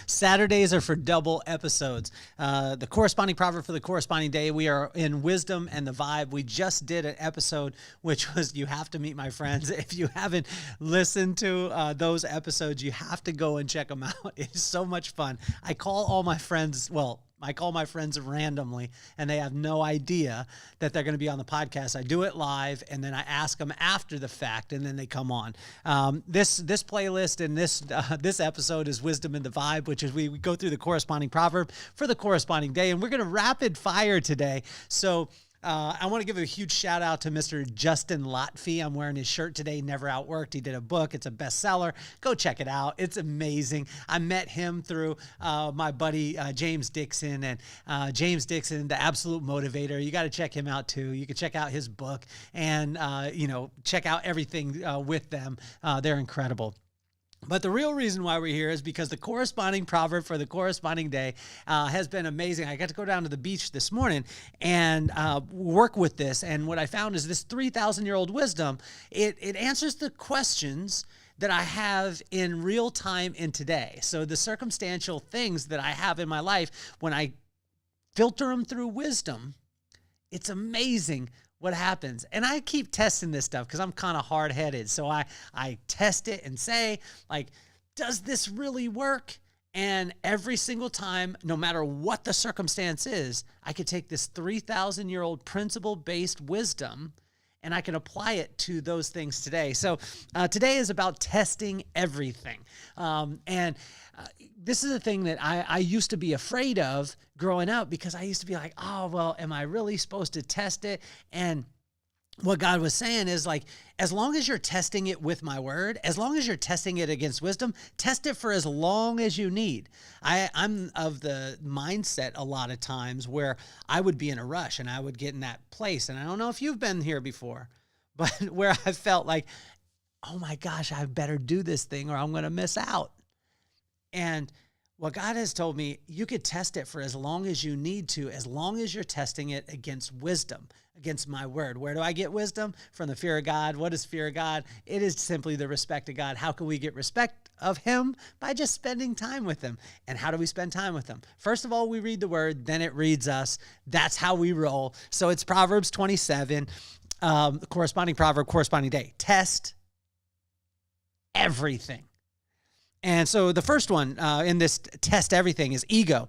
Saturdays are for double episodes. The corresponding proverb for the corresponding day. We are in Wisdom and the Vibe. We just did an episode, which was You Have to Meet My Friends. If you haven't listened to those episodes, you have to go and check them out. It's so much fun. I call all my friends, I call my friends randomly, and they have no idea that they're going to be on the podcast. I do it live, and then I ask them after the fact, and then they come on. This playlist and this episode is Wisdom and the Vibe, which is we go through the corresponding proverb for the corresponding day, and we're going to rapid fire today. So I want to give a huge shout out to Mr. Justin Lotfi. I'm wearing his shirt today, Never Outworked. He did a book. It's a bestseller. Go check it out. It's amazing. I met him through my buddy James Dixon, and James Dixon, the absolute motivator. You got to check him out too. You can check out his book and, check out everything with them. They're incredible. But the real reason why we're here is because the corresponding proverb for the corresponding day has been amazing. I got to go down to the beach this morning and work with this. And what I found is this 3,000-year-old wisdom, it answers the questions that I have in real time in today. So the circumstantial things that I have in my life, when I filter them through wisdom, it's amazing what happens. And I keep testing this stuff because I'm kind of hard-headed. So I test it and say, like, does this really work? And every single time, no matter what the circumstance is, I could take this 3,000-year-old principle-based wisdom and I can apply it to those things today. So today is about testing everything. This is a thing that I used to be afraid of growing up, because I used to be like, oh, well, am I really supposed to test it? And what God was saying is, like, as long as you're testing it with my word, as long as you're testing it against wisdom, test it for as long as you need. I'm of the mindset a lot of times where I would be in a rush and I would get in that place. And I don't know if you've been here before, but where I felt like, oh my gosh, I better do this thing or I'm going to miss out. And what God has told me, you could test it for as long as you need to, as long as you're testing it against wisdom, against my word. Where do I get wisdom? From the fear of God. What is fear of God? It is simply the respect of God. How can we get respect of him? By just spending time with him. And how do we spend time with him? First of all, we read the word, then it reads us. That's how we roll. So it's Proverbs 27, corresponding proverb, corresponding day. Test everything. And so the first one in this test everything is ego.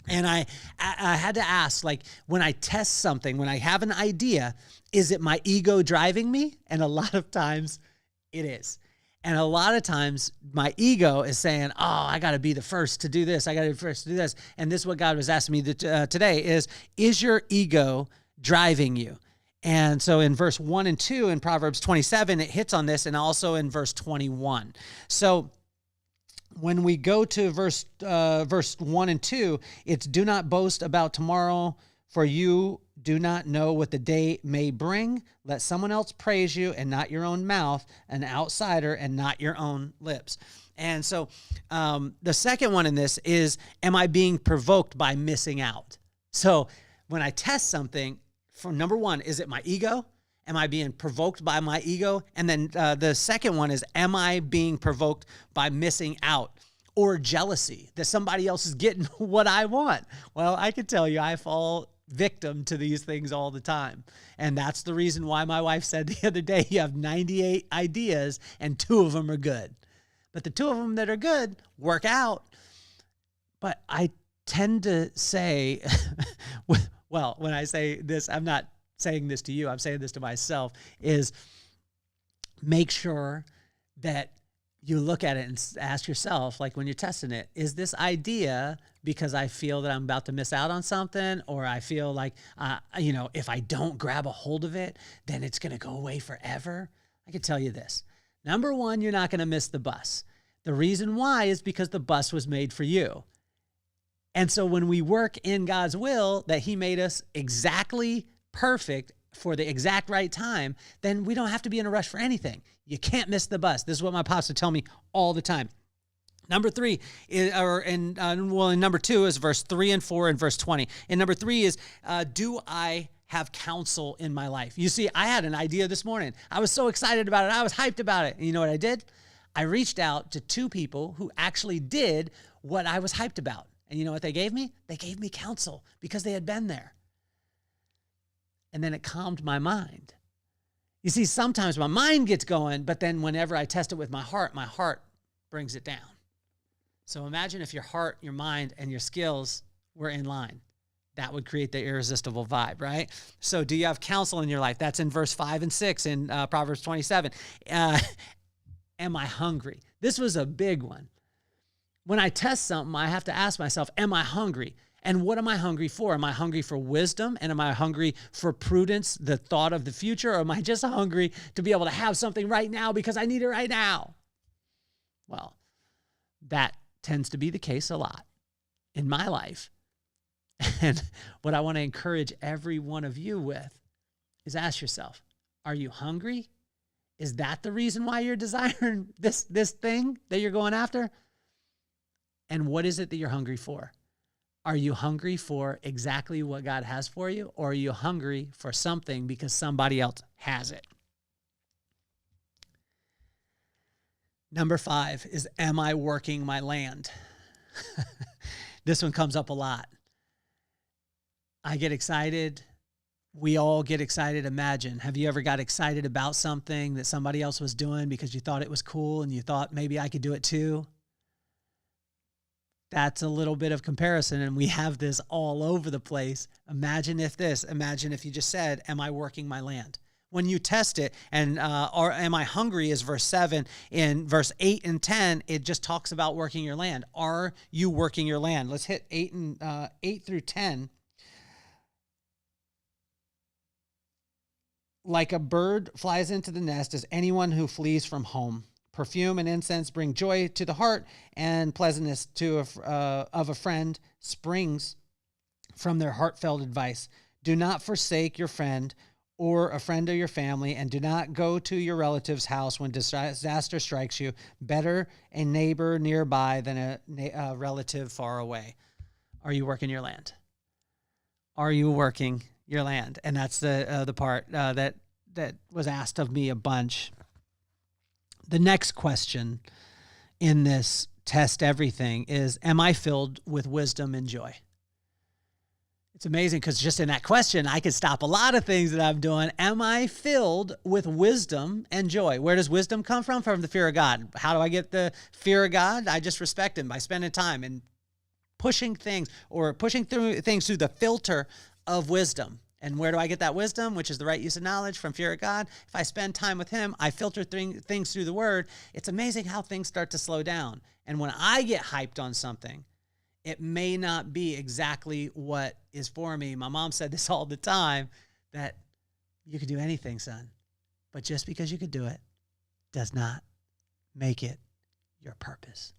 And I had to ask, like, when I test something, when I have an idea, is it my ego driving me? And a lot of times it is. And a lot of times my ego is saying, oh, I got to be the first to do this. I got to be the first to do this. And this is what God was asking me today is your ego driving you? And so in verse 1 and 2 in Proverbs 27, it hits on this, and also in verse 21. So when we go to verse 1 and 2, it's do not boast about tomorrow, for you do not know what the day may bring. Let someone else praise you and not your own mouth, an outsider and not your own lips. And so the second one in this is, am I being provoked by missing out? So when I test something, for number one, is it my ego? Am I being provoked by my ego? And then the second one is, am I being provoked by missing out or jealousy that somebody else is getting what I want? Well, I can tell you, I fall victim to these things all the time. And that's the reason why my wife said the other day, you have 98 ideas and 2 of them are good. But the 2 of them that are good work out. But I tend to say, well, when I say this, I'm not saying this to you, I'm saying this to myself, is make sure that you look at it and ask yourself, like when you're testing it, is this idea because I feel that I'm about to miss out on something, or I feel like, if I don't grab a hold of it, then it's going to go away forever? I can tell you this. Number one, you're not going to miss the bus. The reason why is because the bus was made for you. And so when we work in God's will, that he made us exactly perfect for the exact right time, then we don't have to be in a rush for anything. You can't miss the bus. This is what my pops would tell me all the time. Number 3, in number 2 is verse 3 and 4 and verse 20. And number 3 is, do I have counsel in my life? You see, I had an idea this morning. I was so excited about it. I was hyped about it. And you know what I did? I reached out to 2 people who actually did what I was hyped about. And you know what they gave me? They gave me counsel because they had been there. And then it calmed my mind. You see, sometimes my mind gets going, but then whenever I test it with my heart brings it down. So imagine if your heart, your mind, and your skills were in line. That would create the irresistible vibe, right? So do you have counsel in your life? That's in verse 5 and 6 in Proverbs 27. Am I hungry? This was a big one. When I test something, I have to ask myself, am I hungry? And what am I hungry for? Am I hungry for wisdom? And am I hungry for prudence, the thought of the future? Or am I just hungry to be able to have something right now because I need it right now? Well, that tends to be the case a lot in my life. And what I want to encourage every one of you with is ask yourself, are you hungry? Is that the reason why you're desiring this thing that you're going after? And what is it that you're hungry for? Are you hungry for exactly what God has for you? Or are you hungry for something because somebody else has it? Number 5 is, am I working my land? This one comes up a lot. I get excited. We all get excited. Imagine, have you ever got excited about something that somebody else was doing because you thought it was cool and you thought maybe I could do it too? That's a little bit of comparison, and we have this all over the place. Imagine if you just said, am I working my land? When you test it, and or am I hungry is verse 7. In verse 8 and 10, it just talks about working your land. Are you working your land? Let's hit 8 through 10. Like a bird flies into the nest is anyone who flees from home. Perfume and incense bring joy to the heart, and pleasantness of a friend springs from their heartfelt advice. Do not forsake your friend or a friend of your family, and do not go to your relative's house when disaster strikes you. Better a neighbor nearby than a relative far away. Are you working your land? Are you working your land? And that's the part that was asked of me a bunch. The next question in this test everything is, am I filled with wisdom and joy? It's amazing because just in that question, I could stop a lot of things that I'm doing. Am I filled with wisdom and joy? Where does wisdom come from? From the fear of God. How do I get the fear of God? I just respect him by spending time and pushing things through the filter of wisdom. And where do I get that wisdom, which is the right use of knowledge? From fear of God. If I spend time with him, I filter things through the word. It's amazing how things start to slow down. And when I get hyped on something, it may not be exactly what is for me. My mom said this all the time, that you could do anything, son. But just because you could do it does not make it your purpose.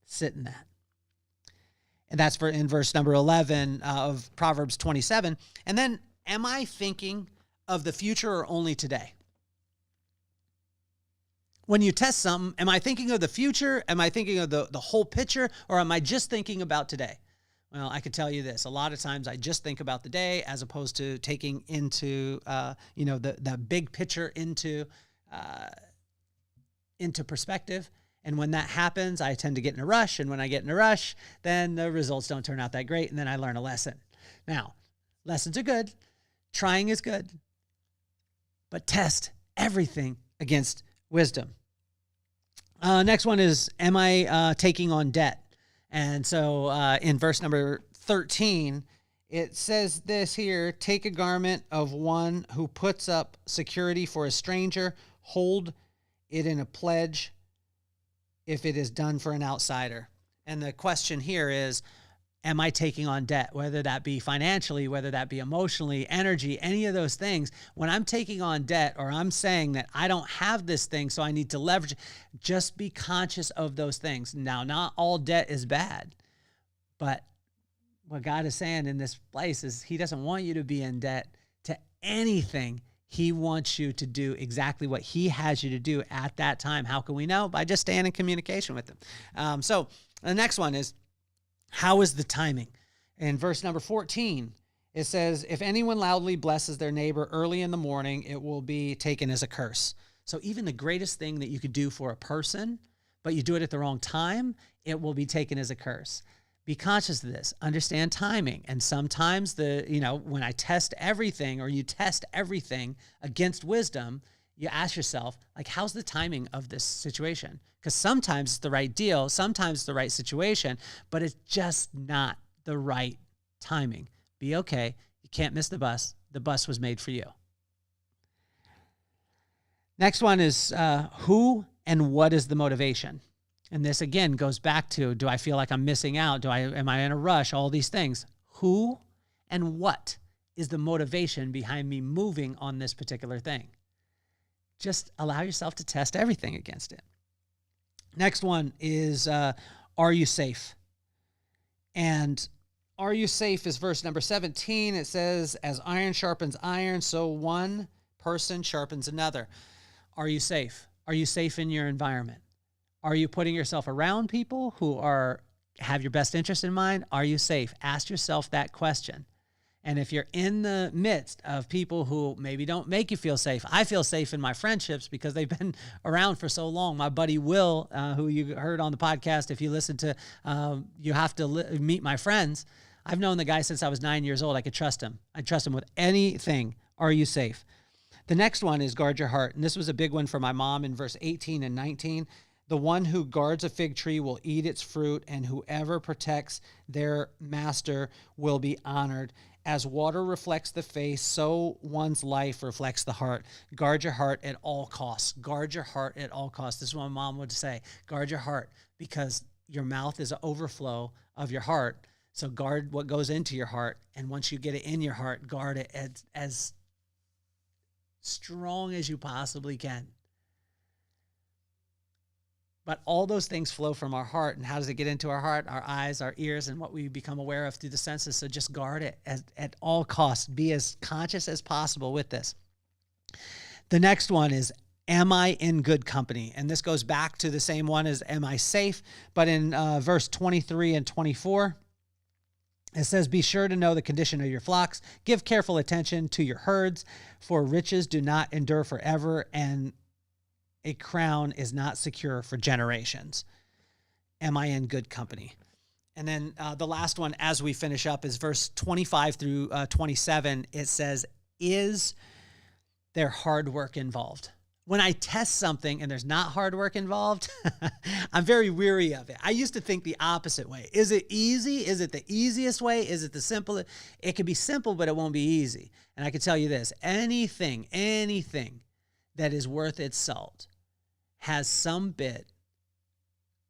Sit in that. And that's in verse number 11 of Proverbs 27. And then, am I thinking of the future or only today? When you test something, am I thinking of the future? Am I thinking of the whole picture? Or am I just thinking about today? Well, I could tell you this. A lot of times I just think about the day as opposed to taking into, the big picture into perspective. And when that happens, I tend to get in a rush. And when I get in a rush, then the results don't turn out that great. And then I learn a lesson. Now, lessons are good. Trying is good. But test everything against wisdom. Next one is, am I taking on debt? And so in verse number 13, it says this here: take a garment of one who puts up security for a stranger, hold it in a pledge if it is done for an outsider. And the question here is, am I taking on debt? Whether that be financially, whether that be emotionally, energy, any of those things. When I'm taking on debt, or I'm saying that I don't have this thing, so I need to leverage, just be conscious of those things. Now, not all debt is bad, but what God is saying in this place is he doesn't want you to be in debt to anything. He wants you to do exactly what he has you to do at that time. How can we know? By just staying in communication with him. So the next one is, how is the timing? In verse number 14, it says, if anyone loudly blesses their neighbor early in the morning, it will be taken as a curse. So even the greatest thing that you could do for a person, but you do it at the wrong time, it will be taken as a curse. Be conscious of this. Understand timing. And sometimes when I test everything, or you test everything against wisdom, you ask yourself, like, how's the timing of this situation? Because sometimes it's the right deal, sometimes it's the right situation, but it's just not the right timing. Be okay. You can't miss the bus. The bus was made for you. Next one is who and what is the motivation? And this, again, goes back to, do I feel like I'm missing out? Am I in a rush? All these things. Who and what is the motivation behind me moving on this particular thing? Just allow yourself to test everything against it. Next one is, are you safe? And are you safe is verse number 17. It says, as iron sharpens iron, so one person sharpens another. Are you safe? Are you safe in your environment? Are you putting yourself around people who have your best interest in mind? Are you safe? Ask yourself that question. And if you're in the midst of people who maybe don't make you feel safe, I feel safe in my friendships because they've been around for so long. My buddy Will, who you heard on the podcast, if you listen to, you have to meet my friends. I've known the guy since I was 9 years old. I could trust him. I trust him with anything. Are you safe? The next one is guard your heart. And this was a big one for my mom in verse 18 and 19. The one who guards a fig tree will eat its fruit, and whoever protects their master will be honored. As water reflects the face, so one's life reflects the heart. Guard your heart at all costs. Guard your heart at all costs. This is what my mom would say. Guard your heart, because your mouth is an overflow of your heart. So guard what goes into your heart. And once you get it in your heart, guard it as strong as you possibly can. But all those things flow from our heart. And how does it get into our heart? Our eyes, our ears, and what we become aware of through the senses. So just guard it at all costs. Be as conscious as possible with this. The next one is, am I in good company? And this goes back to the same one as, am I safe? But in verse 23 and 24, it says, be sure to know the condition of your flocks. Give careful attention to your herds, for riches do not endure forever, and a crown is not secure for generations. Am I in good company? And then the last one, as we finish up, is verse 25 through 27. It says, is there hard work involved? When I test something and there's not hard work involved, I'm very weary of it. I used to think the opposite way. Is it easy? Is it the easiest way? Is it the simple? It could be simple, but it won't be easy. And I can tell you this, anything that is worth its salt has some bit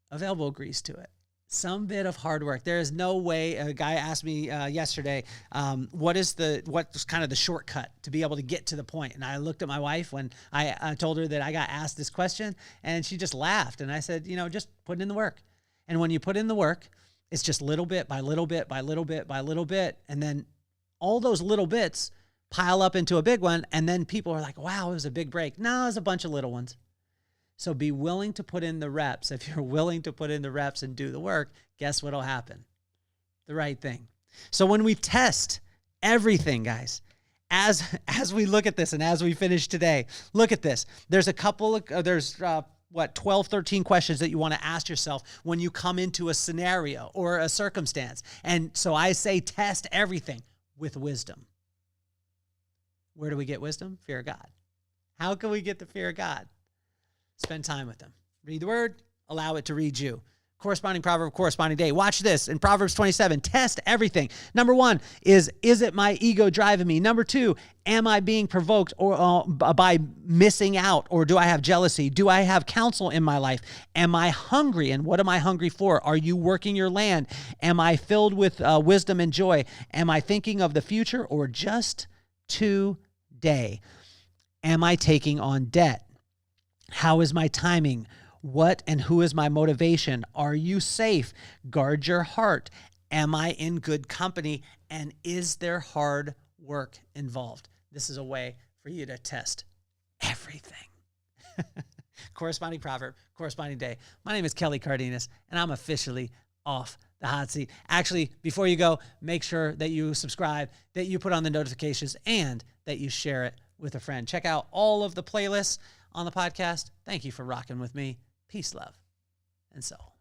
of elbow grease to it, some bit of hard work. There is no way. A guy asked me yesterday, what's kind of the shortcut to be able to get to the point? And I looked at my wife when I told her that I got asked this question, and she just laughed. And I said, just put in the work. And when you put in the work, it's just little bit by little bit by little bit by little bit. And then all those little bits pile up into a big one. And then people are like, wow, it was a big break. No, it was a bunch of little ones. So be willing to put in the reps. If you're willing to put in the reps and do the work, guess what'll happen? The right thing. So when we test everything, guys, as we look at this and as we finish today, look at this. There's a couple of, 12, 13 questions that you want to ask yourself when you come into a scenario or a circumstance. And so I say test everything with wisdom. Where do we get wisdom? Fear of God. How can we get the fear of God? Spend time with them. Read the word, allow it to read you. Corresponding proverb, corresponding day. Watch this in Proverbs 27. Test everything. Number one is it my ego driving me? Number two, am I being provoked or by missing out? Or do I have jealousy? Do I have counsel in my life? Am I hungry? And what am I hungry for? Are you working your land? Am I filled with wisdom and joy? Am I thinking of the future or just today? Am I taking on debt? How is my timing? What and who is my motivation? Are you safe? Guard your heart. Am I in good company? And is there hard work involved? This is a way for you to test everything. Corresponding proverb, corresponding day. My name is Kelly Cardenas, and I'm officially off the hot seat. Actually, before you go, make sure that you subscribe, that you put on the notifications, and that you share it with a friend. Check out all of the playlists on the podcast. Thank you for rocking with me. Peace, love, and soul.